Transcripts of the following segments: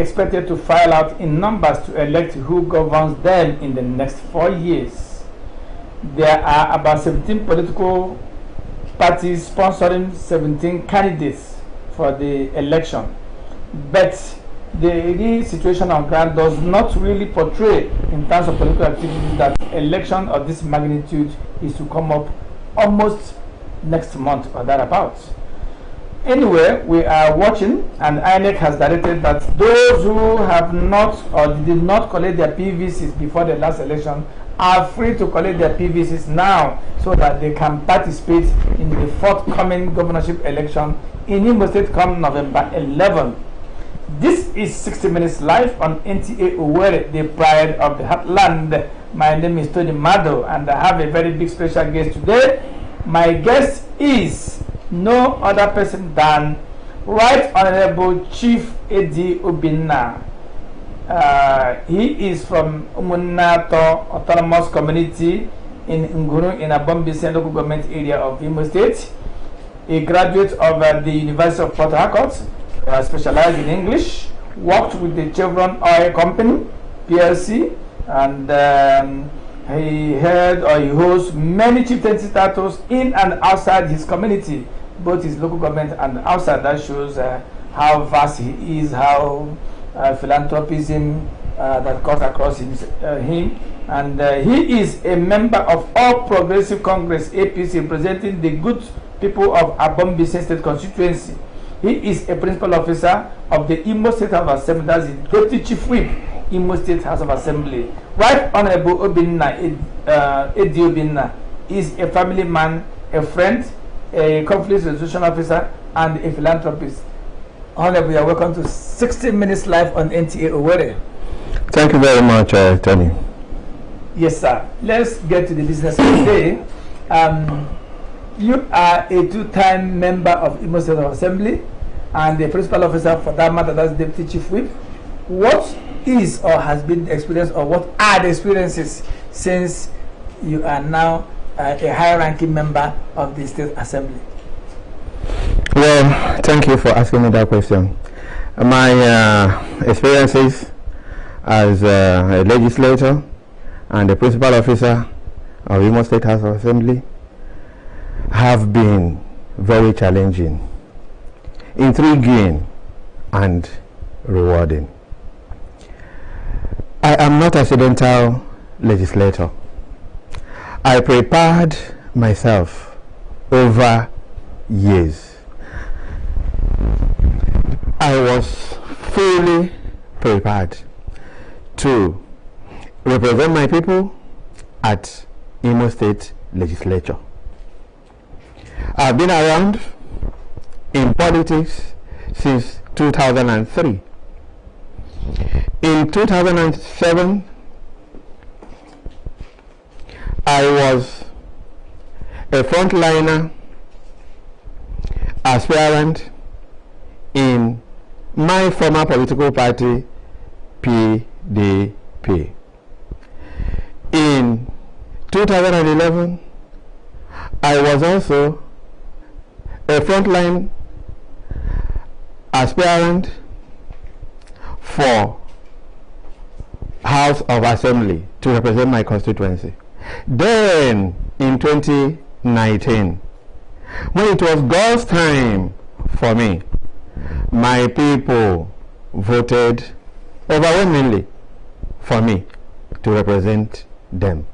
expected to file out in numbers to elect who governs them in the next 4 years. There are about 17 political parties sponsoring 17 candidates for the election, but the real situation on ground does not really portray in terms of political activity that election of this magnitude is to come up almost next month or thereabouts. Anyway, we are watching, and INEC has directed that those who have not or did not collect their PVCs before the last election are free to collect their PVCs now so that they can participate in the forthcoming governorship election in Imo State come November 11. This is 60 Minutes Live on NTA Owerri, the pride of the heartland. My name is Uzodinma, and I have a very big special guest today. My guest is no other person than Right Honorable Chief Eddy Obinna. He is from Umunato Autonomous Community in Nguru in Abombise local government area of Imo State. A graduate of the University of Port Harcourt, specialized in English, worked with the Chevron Oil Company, PLC, and he held or he holds many chieftaincy titles in and outside his community, both his local government and outside. That shows how vast he is, how philanthropism that cuts across him. And he is a member of All Progressive Congress, APC, representing the good people of Abombise State constituency. He is a principal officer of the Imo State House of Assembly, that's the Deputy Chief Whip, Imo State House of Assembly. Right Honorable Obinna, Eddy Obinna, is a family man, a friend, a conflict resolution officer, and a philanthropist. Honorable, you are welcome to 60 Minutes Live on NTA Owerri. Thank you very much, Tony. Yes, sir. Let's get to the business of the day. You are a two-time member of Imo State of Assembly and the principal officer for that matter, that's Deputy Chief Whip. What is or has been the experience, or what are the experiences since you are now a high-ranking member of the State Assembly? Well, thank you for asking me that question. My experiences as a legislator and the principal officer of Imo State House of Assembly have been very challenging, intriguing, and rewarding. I am not a accidental legislator. I prepared myself over years. I was fully prepared to represent my people at Imo State Legislature. I've been around in politics since 2003. In 2007, I was a frontliner aspirant in my former political party, PDP. In 2011, I was also a frontline aspirant for House of Assembly to represent my constituency. Then in 2019, when it was God's time for me, my people voted overwhelmingly for me to represent them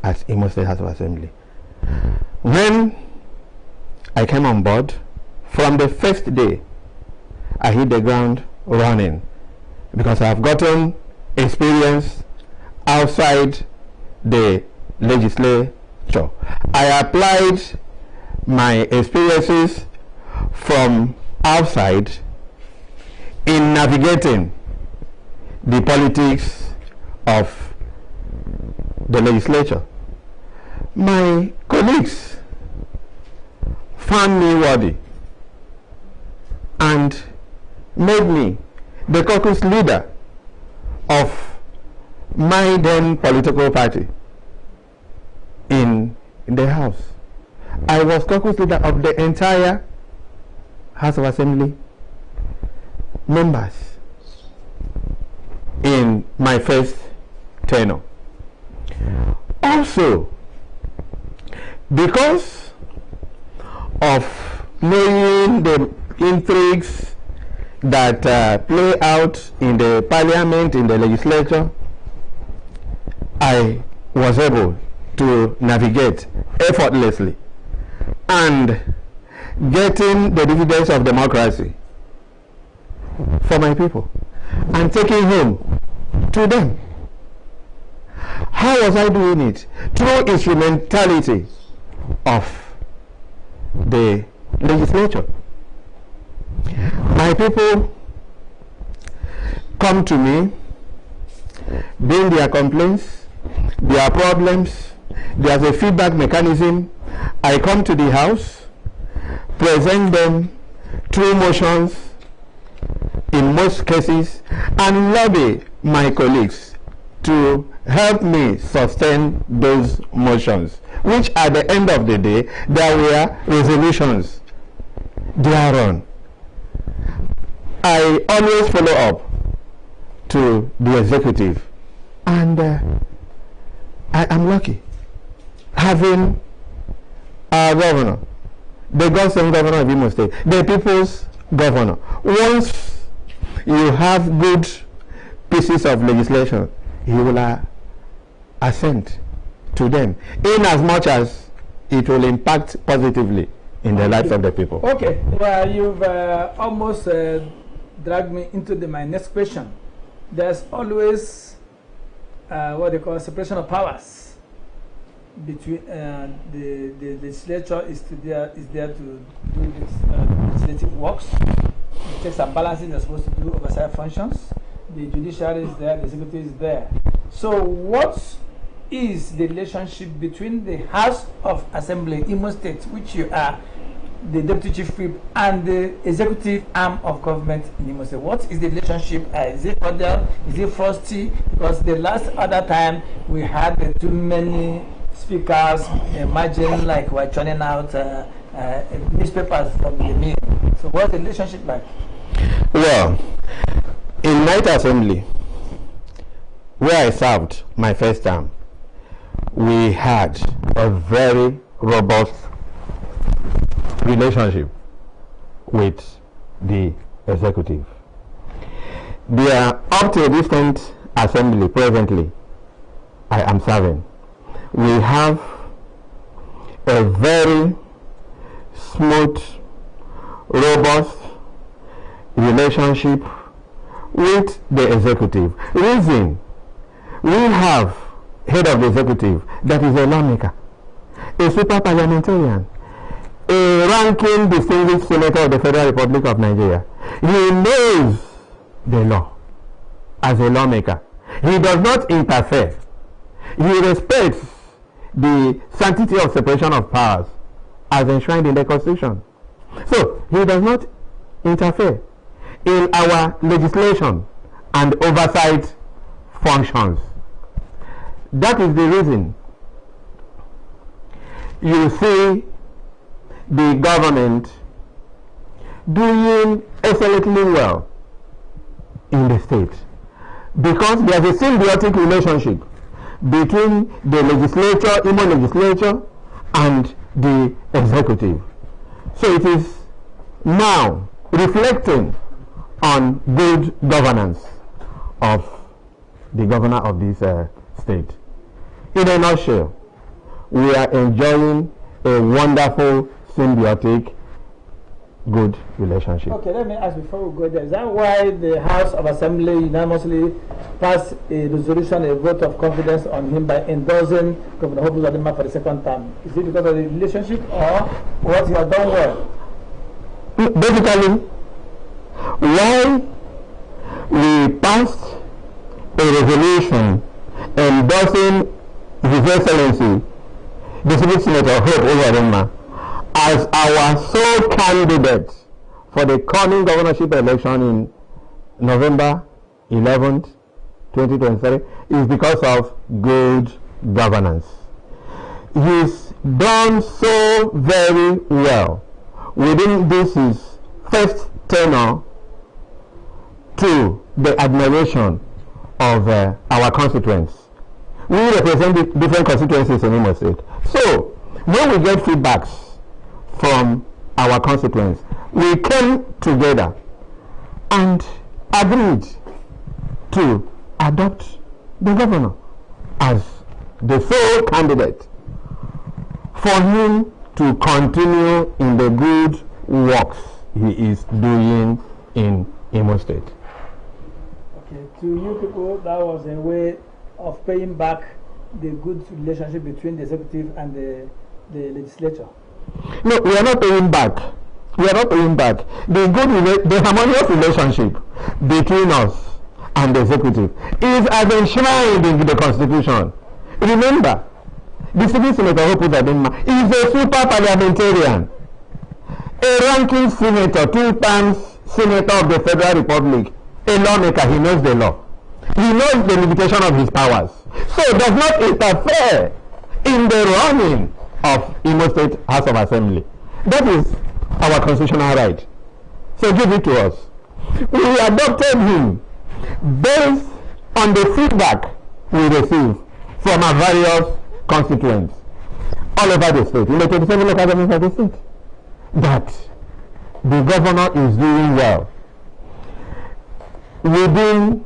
as Imo State House of Assembly. When I came on board, from the first day, I hit the ground running because I've gotten experience outside the legislature. I applied my experiences from outside in navigating the politics of the legislature. My colleagues found me worthy and made me the caucus leader of my then political party in the House. I was caucus leader of the entire House of Assembly members. my first tenure. Also, because of knowing the intrigues that play out in the parliament, in the legislature, I was able to navigate effortlessly and getting the dividends of democracy for my people and taking home to them. How was I doing it? Through instrumentality of the legislature. My people come to me, bring their complaints, their problems. There's a feedback mechanism. I come to the house, present them through motions in most cases, and lobby my colleagues to help me sustain those motions, which at the end of the day, there were resolutions thereon. I always follow up to the executive, and I am lucky having our governor, the godsend governor of Imo State, the people's governor. Once you have good pieces of legislation, he will assent to them, in as much as it will impact positively in the lives of the people. Okay, well, you've almost dragged me into my next question. There's always what they call separation of powers between the legislature is there to do this legislative works. It checks and balances are supposed to do oversight functions. The judiciary is there, the executive is there. So what is the relationship between the House of Assembly, Imo State, which you are the Deputy Chief Whip, and the executive arm of government in Imo State? What is the relationship? Is it cordial? Is it frosty? Because the last other time we had too many speakers, imagine like we're churning out newspapers from the mill. So what's the relationship like? Well, in Night Assembly, where I served my first term, we had a very robust relationship with the executive. They are up to a distant assembly presently I am serving. We have a very smooth, robust relationship with the executive. Reason, we have head of the executive that is a lawmaker, a super parliamentarian, a ranking distinguished senator of the Federal Republic of Nigeria. He knows the law as a lawmaker. He does not interfere. He respects the sanctity of separation of powers as enshrined in the Constitution. So he does not interfere in our legislation and oversight functions. That is the reason you see the government doing excellently well in the state, because there is a symbiotic relationship between the legislature, Imo legislature, and the executive. So it is now reflecting on good governance of the governor of this state. In a nutshell, we are enjoying a wonderful, symbiotic, good relationship. Okay, let me ask before we go there. Is that why the House of Assembly unanimously passed a resolution, a vote of confidence on him by endorsing Governor Uzodinma for the second term? Is it because of the relationship or what he has done well? Basically, why we passed a resolution endorsing His Excellency, the Civic Senator Hope Uzodinma, as our sole candidate for the coming governorship election in November 11th, 2023, is because of good governance. He's done so very well within this first tenure to the admiration of our constituents. We represent the different constituencies in Imo State. So, when we get feedbacks from our constituents, we came together and agreed to adopt the governor as the sole candidate for him to continue in the good works he is doing in Imo State. Okay, to you people, that was a way of paying back the good relationship between the executive and the legislature. No, we are not paying back. We are not paying back. The harmonious relationship between us and the executive is as enshrined in the Constitution. Remember, the civil senator Uzodinma is a super parliamentarian, a ranking senator, 2 times senator of the Federal Republic, a lawmaker. He knows the law. He knows the limitation of his powers. So does not interfere in the running of Imo State House of Assembly. That is our constitutional right. So give it to us. We adopted him based on the feedback we received from our various constituents all over the state, in the 27 local governments of the state, that the governor is doing well within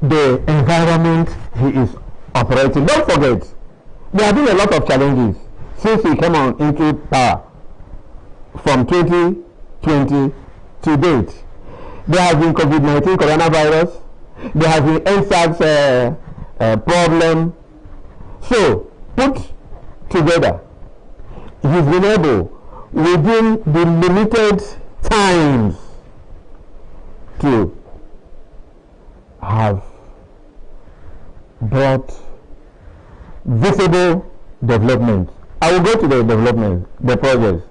the environment he is operating. Don't forget, there have been a lot of challenges since he came on into power from 2020 to date. There has been COVID-19 coronavirus, there has been NSAID's problem. So, put together, he's been able, within the limited times, to have brought visible development. I will go to the development, the projects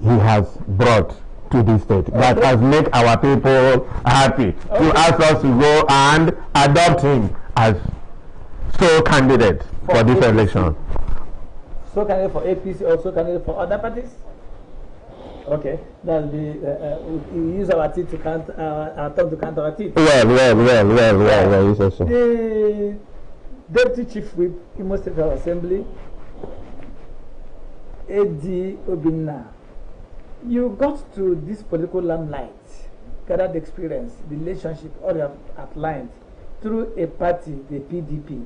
he has brought to this state that has made our people happy to ask us to go and adopt him as sole candidate for this election. So candidate for APC, also candidate for other parties? Okay, that'll be, we use our teeth to count, our tongue to count our teeth. Well, you say so. The Deputy Chief Whip, Imo State Assembly, Eddy Obinna, you got to this political limelight, gathered experience, relationship, all you have outlined, through a party, the PDP,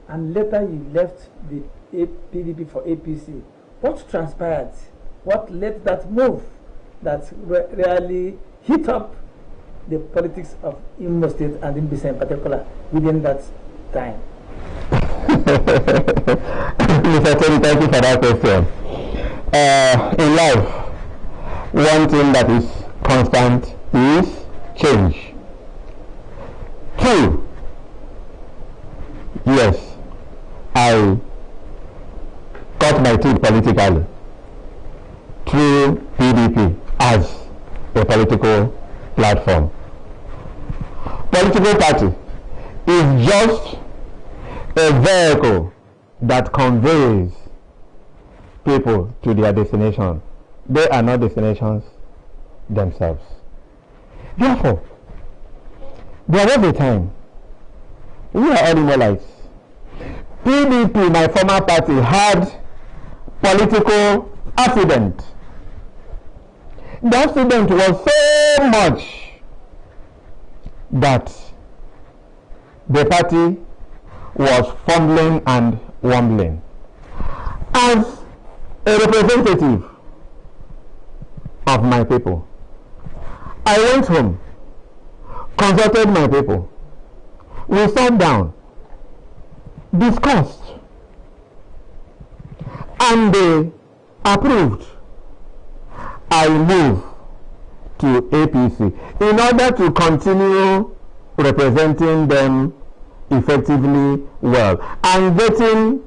and later you left the PDP for APC. What transpired? What led that move that really hit up the politics of Imo State and Imo State in particular within that time? Mr. Terry, thank you for that question. In life, one thing that is constant is change. 2, yes, I got my teeth politically through PDP as a political platform. Political party is just a vehicle that conveys people to their destination. They are not destinations themselves. Therefore, there was a time we are all Imolites. PDP, my former party, had political accident. The accident was so much that the party was fumbling and wobbling. As a representative of my people, I went home, consulted my people, we sat down, discussed, and they approved. I moved to APC in order to continue representing them effectively well and getting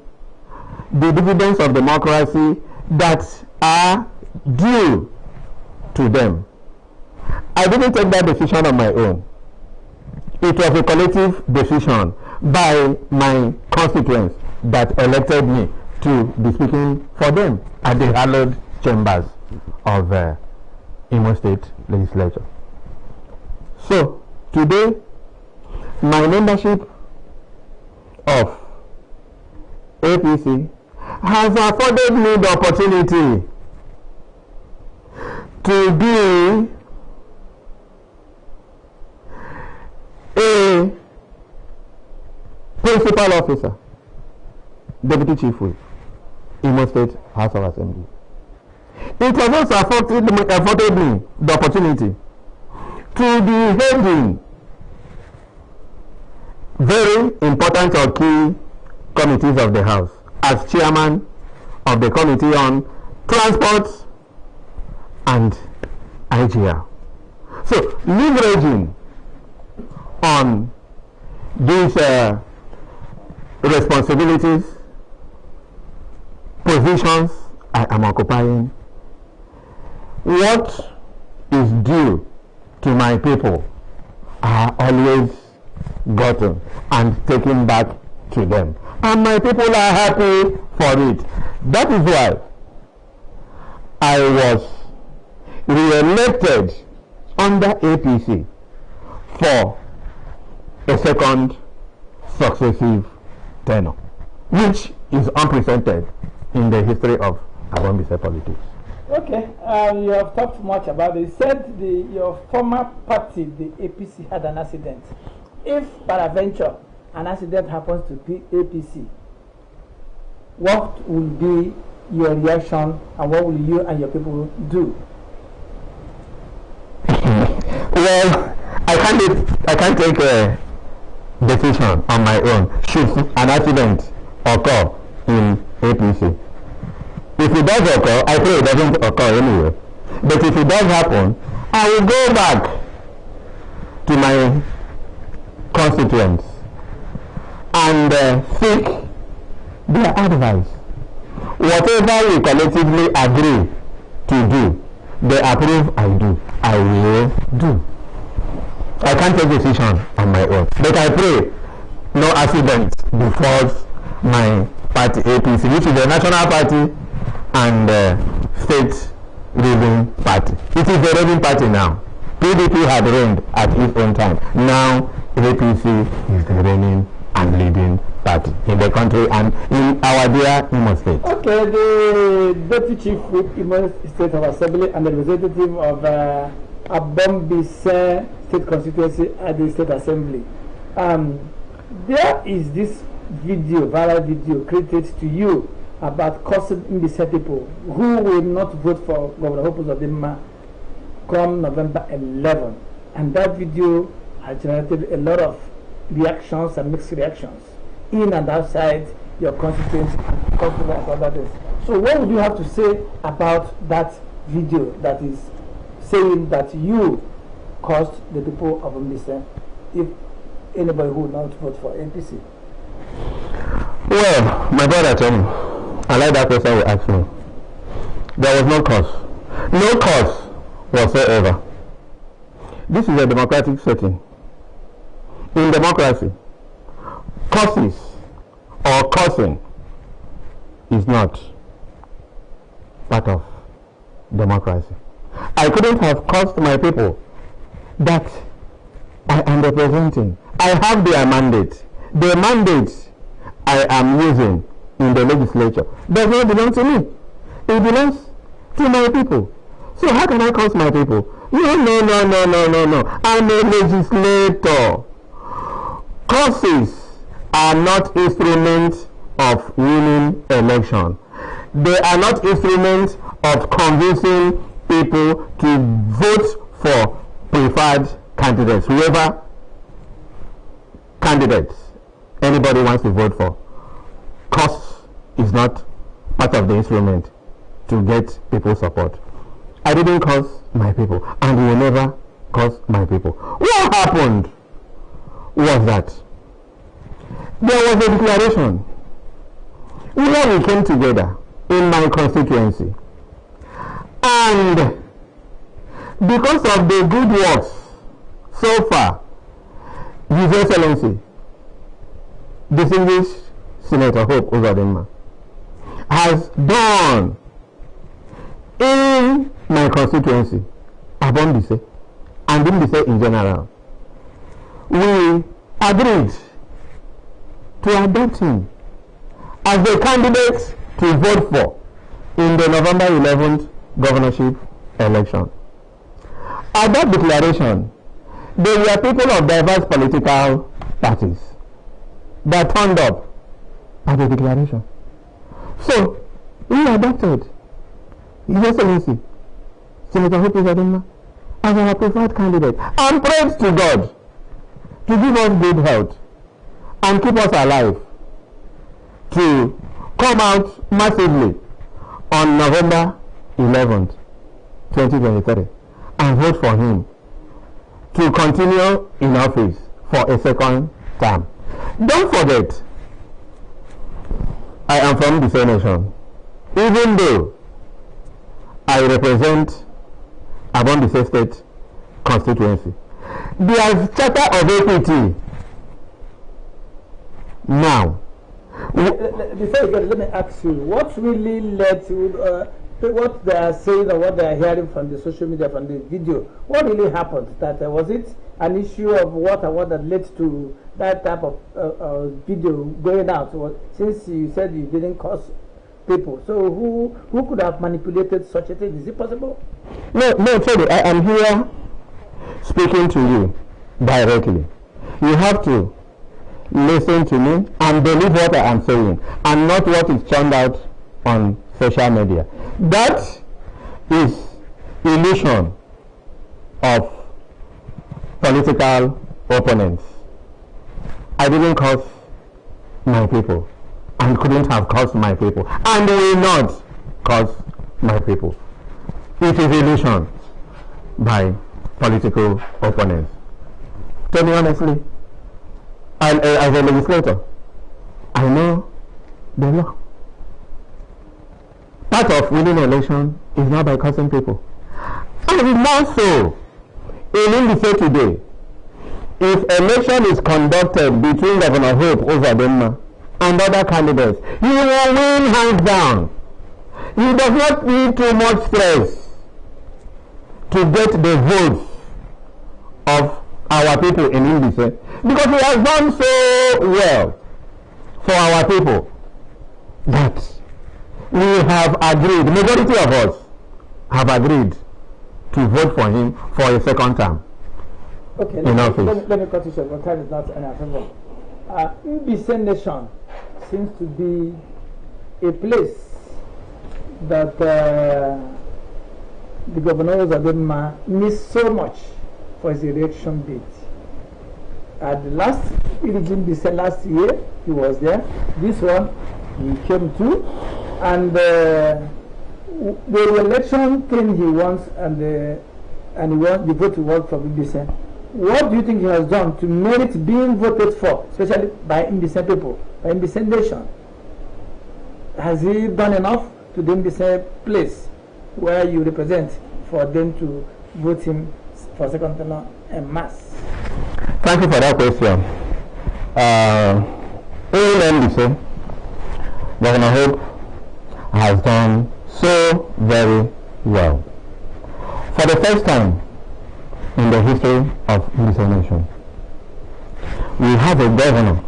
the dividends of democracy that are due to them. I didn't take that decision on my own. It was a collective decision by my constituents that elected me to be speaking for them at the hallowed chambers of Imo State Legislature. So today, my membership of APC has afforded me the opportunity to be a principal officer, deputy chief whip, Imo State House of Assembly. It has also afforded me the opportunity to be heading very important or key committees of the House as chairman of the Committee on Transport and IGR. So, leveraging on these responsibilities, positions I am occupying, what is due to my people are always gotten and taken back to them. And my people are happy for it. That is why I was re-elected under APC for a second successive tenure, which is unprecedented in the history of Abombise politics. Okay, you have talked much about it. You said your former party, the APC, had an accident. If peradventure an accident happens to APC, what will be your reaction and what will you and your people do? Well, I can't take a decision on my own should an accident occur in APC. If it does occur, I pray it doesn't occur anyway. But if it does happen, I will go back to my constituents and seek their advice. Whatever we collectively agree to do, they approve I will do. I can't take decision on my own. But I pray no accident befalls my party APC, which is the national party and state ruling party. It is the ruling party now. PDP had reigned at its own time. Now APC is the reigning and leading party in the country and in our dear Imo State. Okay, the deputy chief whip Imo State of Assembly and the representative of Abombise State Constituency at the State Assembly. There is this viral video created to you about causing Mbise people who will not vote for Governor Uzodinma come November 11. And that video has generated a lot of reactions and mixed reactions in and outside your constituency and confidence and other things. So what would you have to say about that video that is saying that you caused the people of Mbise if anybody who would not vote for APC? Well, my brother Tony, I like that question you asked me. There was no cause. No cause whatsoever. This is a democratic setting. In democracy, causes or causing is not part of democracy. I couldn't have caused my people that I am representing. I have their mandate. The mandate I am using in the legislature does not belong to me. It belongs to my people. So how can I cause my people? No. I'm a legislator. Causes are not instruments of winning election. They are not instruments of convincing people to vote for preferred candidates. Whoever candidates anybody wants to vote for, cause is not part of the instrument to get people's support. I didn't cause my people and will never cause my people. What happened was that there was a declaration where we came together in my constituency, and because of the good works so far His Excellency distinguished Senator Hope Uzodinma has done in my constituency, Abombise, and Mbise in general, we agreed to adopt him as the candidate to vote for in the November 11th governorship election. At that declaration, there were people of diverse political parties that turned up at the declaration. So, we adopted His Excellency Senator Uzodinma as our preferred candidate, and praise to God to give us good health and keep us alive to come out massively on November 11th, 2023 and vote for him to continue in office for a second term. Don't forget, I am from the same nation. Even though I represent Abondise State constituency, there is charter of equity now. Before you go, let me ask you, what really led to what they are saying or what they are hearing from the social media, from the video? What really happened? That was it an issue of what that led to that type of video going out? Since you said you didn't cause people, so who could have manipulated such a thing? Is it possible? No, sorry, I am here speaking to you directly. You have to listen to me and believe what I am saying, and not what is churned out on social media. That is illusion of political opponents. I didn't cause my people, and couldn't have caused my people, and will not cause my people. It is illusion by political opponents. Tell me honestly, as a legislator, I know the law. Part of winning an election is not by causing people. And more so, in Indise today, if election is conducted between Governor Hope Uzodinma and other candidates, he will win hands down. He does not need too much stress to get the votes of our people in Indise, because he has done so well for our people that we have agreed, the majority of us have agreed to vote for him for a second term. Okay, let me cut you short, but time is not in our favor. Indise Nation seems to be a place that the Governor Uzodinma missed so much for his election bid. At the last election, last year, he was there. This one, he came too. And the election thing he wants, and he wants the vote to work for Indise. What do you think he has done to merit being voted for, especially by Indise people, by Indise Nation? Has he done enough to the Indise place where you represent for them to vote him for second term en masse? Thank you for that question. In Indise, Governor Hope has done so very well. For the first time in the history of Indise Nation, we have a governor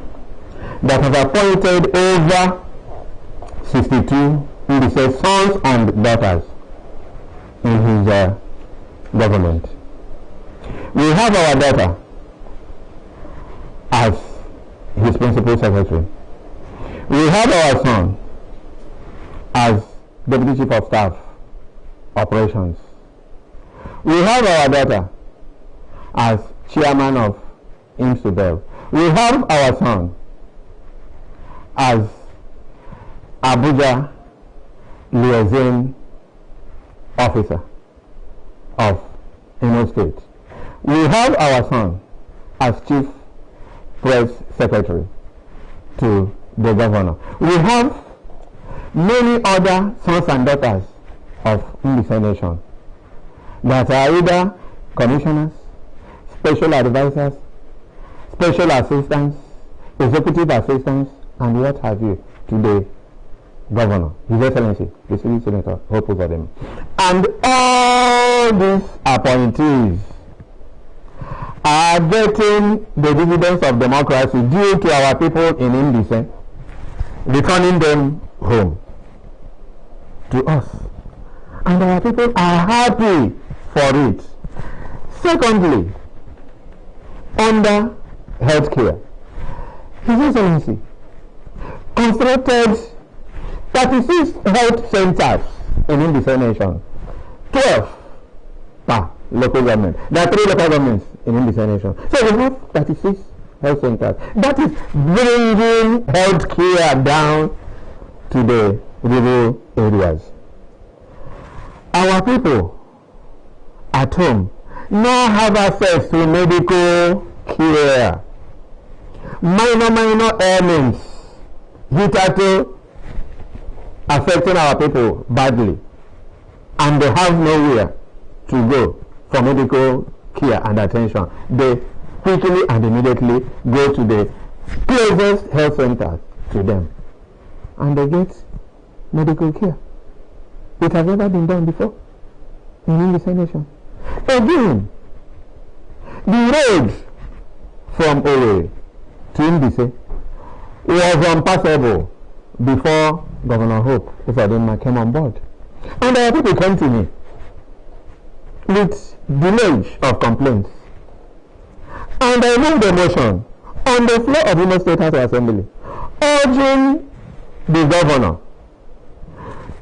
that has appointed over 62 Indise sons and daughters in his government. We have our daughter as his principal secretary. We have our son as Deputy Chief of Staff, Operations. We have our daughter as Chairman of IMSUBEL. We have our son as Abuja Liaison Officer of Imo State. We have our son as Chief Press Secretary to the Governor. We have many other sons and daughters of Indise Nation that are either commissioners, special advisors, special assistants, executive assistants, and what have you to the Governor, His Excellency, the City Senator Hope Uzodinma. And all these appointees are getting the dividends of democracy due to our people in Mbise, returning them home to us. And our people are happy for it. Secondly, under healthcare, His Excellency constructed 36 health centers in Mbise Nation, 12 per local government. There are 3 local governments in Mbise Nation. So we have 36 health centers. That is bringing health care down to the rural areas. Our people at home now have access to medical care. Minor ailments hitherto affecting our people badly, and they have nowhere to go for medical care and attention. They quickly and immediately go to the closest health center to them, and they get medical care. It has never been done before in this nation. Again, the road from Owerri to Mbise was unpassable before Governor Hope Uzodinma came on board. And our people came to me with deluge of complaints. And I moved a motion on the floor of Imo State House of Assembly urging the governor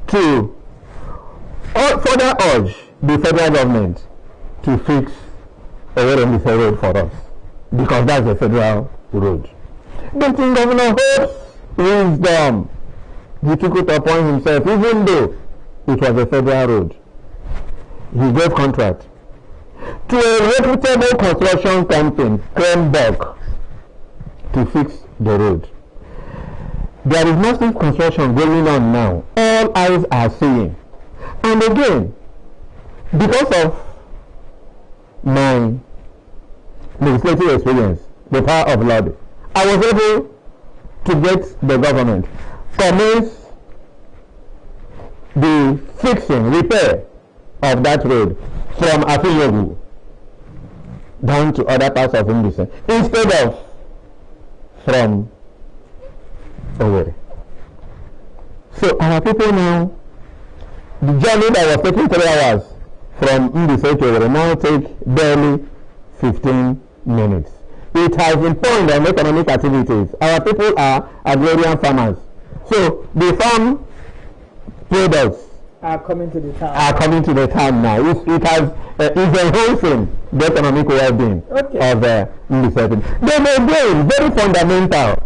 to further urge the federal government to fix Owerri road for us, because that's a federal road. But in Governor Hope's wisdom, he took it upon himself, even though it was a federal road. He gave contract to a reputable construction company, Cranberg, to fix the road. There is massive construction going on now. All eyes are seeing. And again, because of my legislative experience, the power of lobby, I was able to get the government commence the fixing, repair of that road from Afiyogu down to other parts of Mbise instead of from Owerri. So our people now, the journey that was taking 3 hours from Mbise to Owerri now take barely 15 minutes. It has imposed on economic activities. Our people are agrarian farmers. So the farm products are coming to the town. Now. It has is enhancing the economic well-being of Mbise. Then again, very fundamental.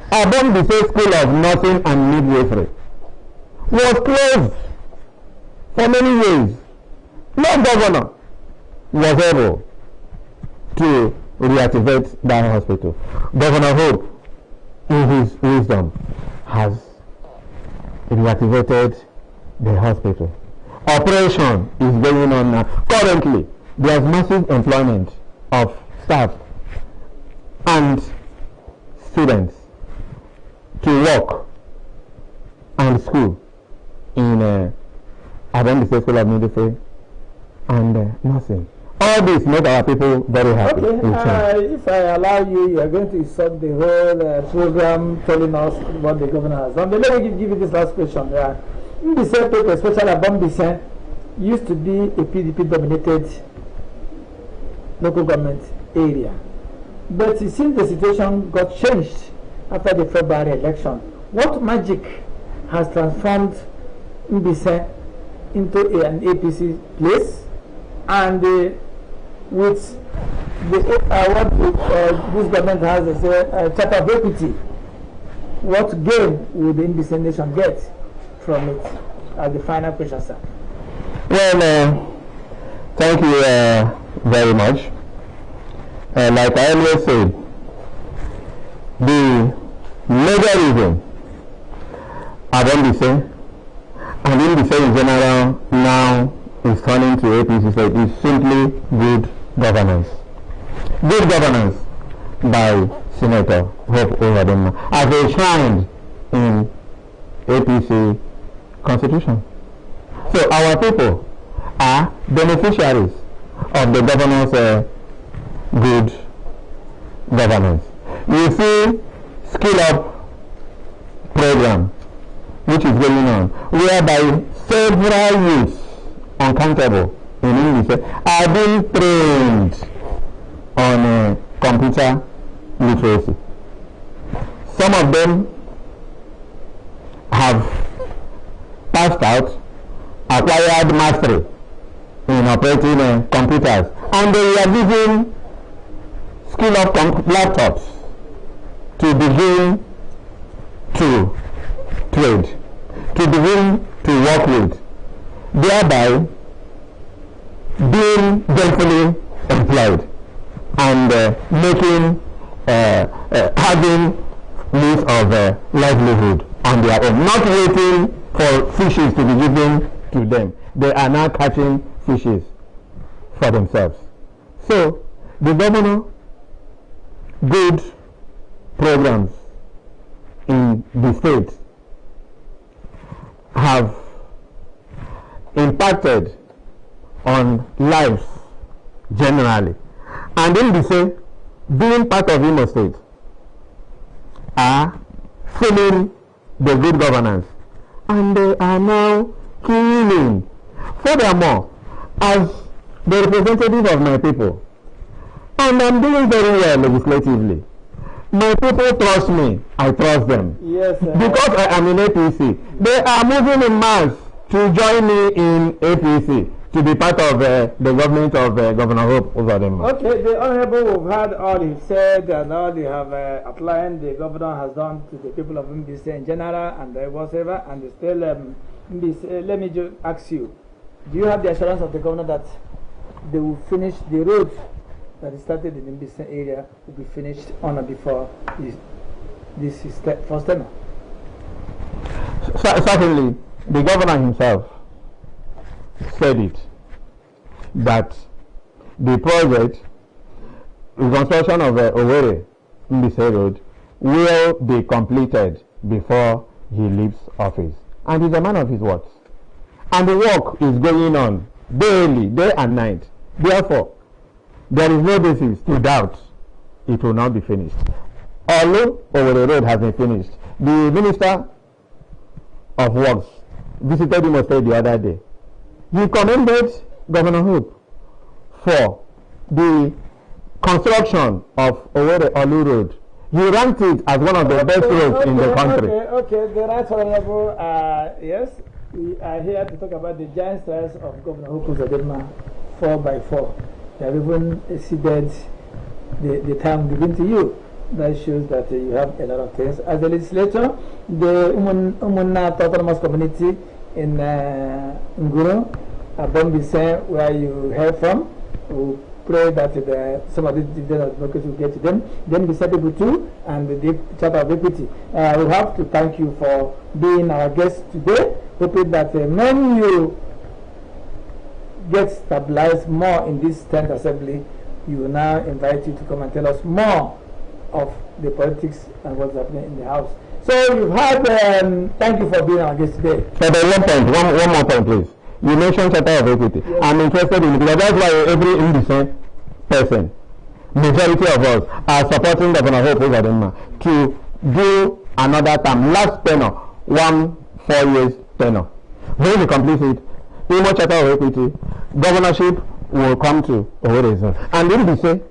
Mbise School of Nursing and Midwifery was closed for many years. No governor was able to reactivate that hospital. Governor Hope, in his wisdom, has reactivated the hospital. Operation is going on now. Currently, there is massive employment of staff and students to work and school in Mbise School of Midwifery and nursing. All this make our people very happy. Okay, if I allow you, you are going to insert the whole program telling us what the governor has done. But let me give you this last question. Mbise, especially Mbise, used to be a PDP-dominated local government area. But since the situation got changed after the February election, what magic has transformed Mbise into an APC place? And with the what this government has as a charter of equity, what gain will the Mbise nation get from it? As the final question, sir. Well, thank you very much. Like I always say, the major reason Mbise and Mbise in general now is turning to APC state is simply good governance. Good governance by Senator Hope Uzodinma as enshrined in APC constitution. So our people are beneficiaries of the governor's good governance. You see skill up program which is going on, whereby several youths, uncountable in English, are being trained on computer literacy. Some of them have passed out, acquired mastery in operating computers, and they are given skill of laptops to begin to trade, to begin to work with, thereby being gainfully employed and making having means of livelihood on their own, not waiting for fishes to be given to them. They are now catching fishes for themselves. So the governor good programs in the state have impacted on lives generally, and in the same, being part of Imo State, are feeling the good governance, and they are now killing. Furthermore, as the representative of my people, and I'm doing very well legislatively, my people trust me, I trust them. Yes, because I am in APC. They are moving in mass to join me in APC, to be part of the government of Governor Hope Uzodinma. Okay, the Honorable, we've heard all he said and all you have outlined the governor has done to the people of MBC in general and whatever, and still, let me just ask you, do you have the assurance of the governor that they will finish the road that is started in the MBC area will be finished on or before this is first term? Certainly, the governor himself said it, that the project, reconstruction of Owerri Mbise Road, will be completed before he leaves office. And he's a man of his words. And the work is going on daily, day and night. Therefore, there is no basis to doubt it will not be finished. Although Owerri Road has been finished, the Minister of Works visited Imo State the other day. He commended Governor Hope for the construction of Owerri Olu Road. He ranked it as one of the best roads in the country. Okay, the Right Honorable, yes, we are here to talk about the giant strides of Governor Hope Uzodinma 4x4. They have even exceeded the time given to you. That shows that you have a lot of things. As a legislator, the Umunna Autonomous Community in Nguru, Bombise, where you hail from, we pray that some of the advocates will get to them. Then we set people too, and the Charter of Equity. We have to thank you for being our guest today. Hoping that when you get stabilized more in this 10th assembly, we will now invite you to come and tell us more of the politics and what's happening in the house. So you've had, thank you for being our guest today. So one more point, please. You mentioned Charter of Equity. Yes. I'm interested in it because that's why every indecent person, majority of us, are supporting Governor Hope Uzodinma to do another term, last tenure, 1 4 years tenure. When we complete it, Imo Charter of Equity, governorship will come to Owerri Zone. And in the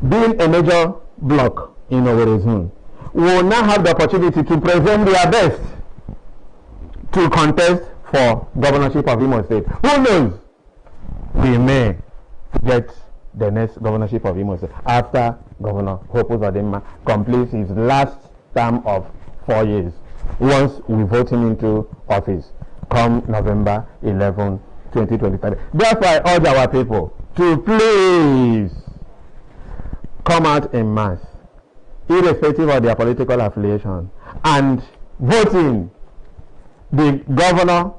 being a major block in Owerri Zone, we will now have the opportunity to present their best to contest for governorship of Imo State. Who knows? We may get the next governorship of Imo State after Governor Hope Uzodinma completes his last term of 4 years, once we vote him into office come November 11, 2023. Therefore, I urge our people to please come out en masse, irrespective of their political affiliation, and voting the governor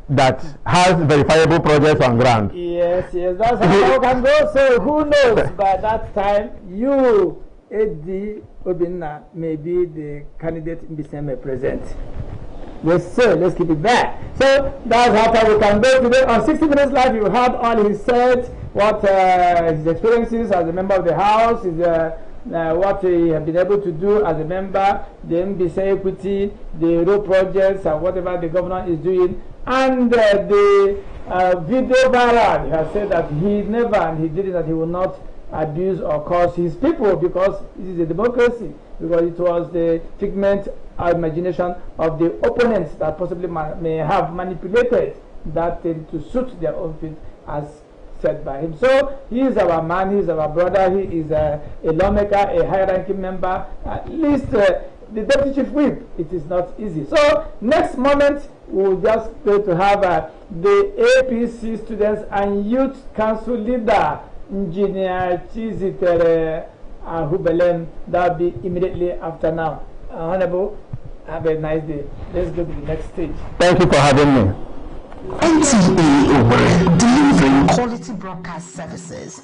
that has verifiable projects on ground. Yes, that's how we can go. So who knows, by that time, you, Eddy Obinna, may be the candidate in the same present. Yes, sir. Let's keep it there. So that's how far we can go today. On 60 Minutes Live, you heard all he said, what his experiences as a member of the House, his, what he has been able to do as a member, the MBC equity, the road projects, and whatever the governor is doing. And the video viral, he has said that he never, and he did it, that he will not abuse or curse his people, because this is a democracy, because it was the figment of imagination of the opponents that possibly may have manipulated that thing to suit their own feet, as said by him. So he is our man, he is our brother, he is a lawmaker, a high-ranking member, at least the deputy chief whip. It is not easy. So next moment we'll just go to have the APC students and youth council leader, Engineer Chizitere Hubelem. That will be immediately after now. Honorable, have a nice day. Let's go to the next stage. Thank you for having me. NTA Owerri, delivering quality broadcast services.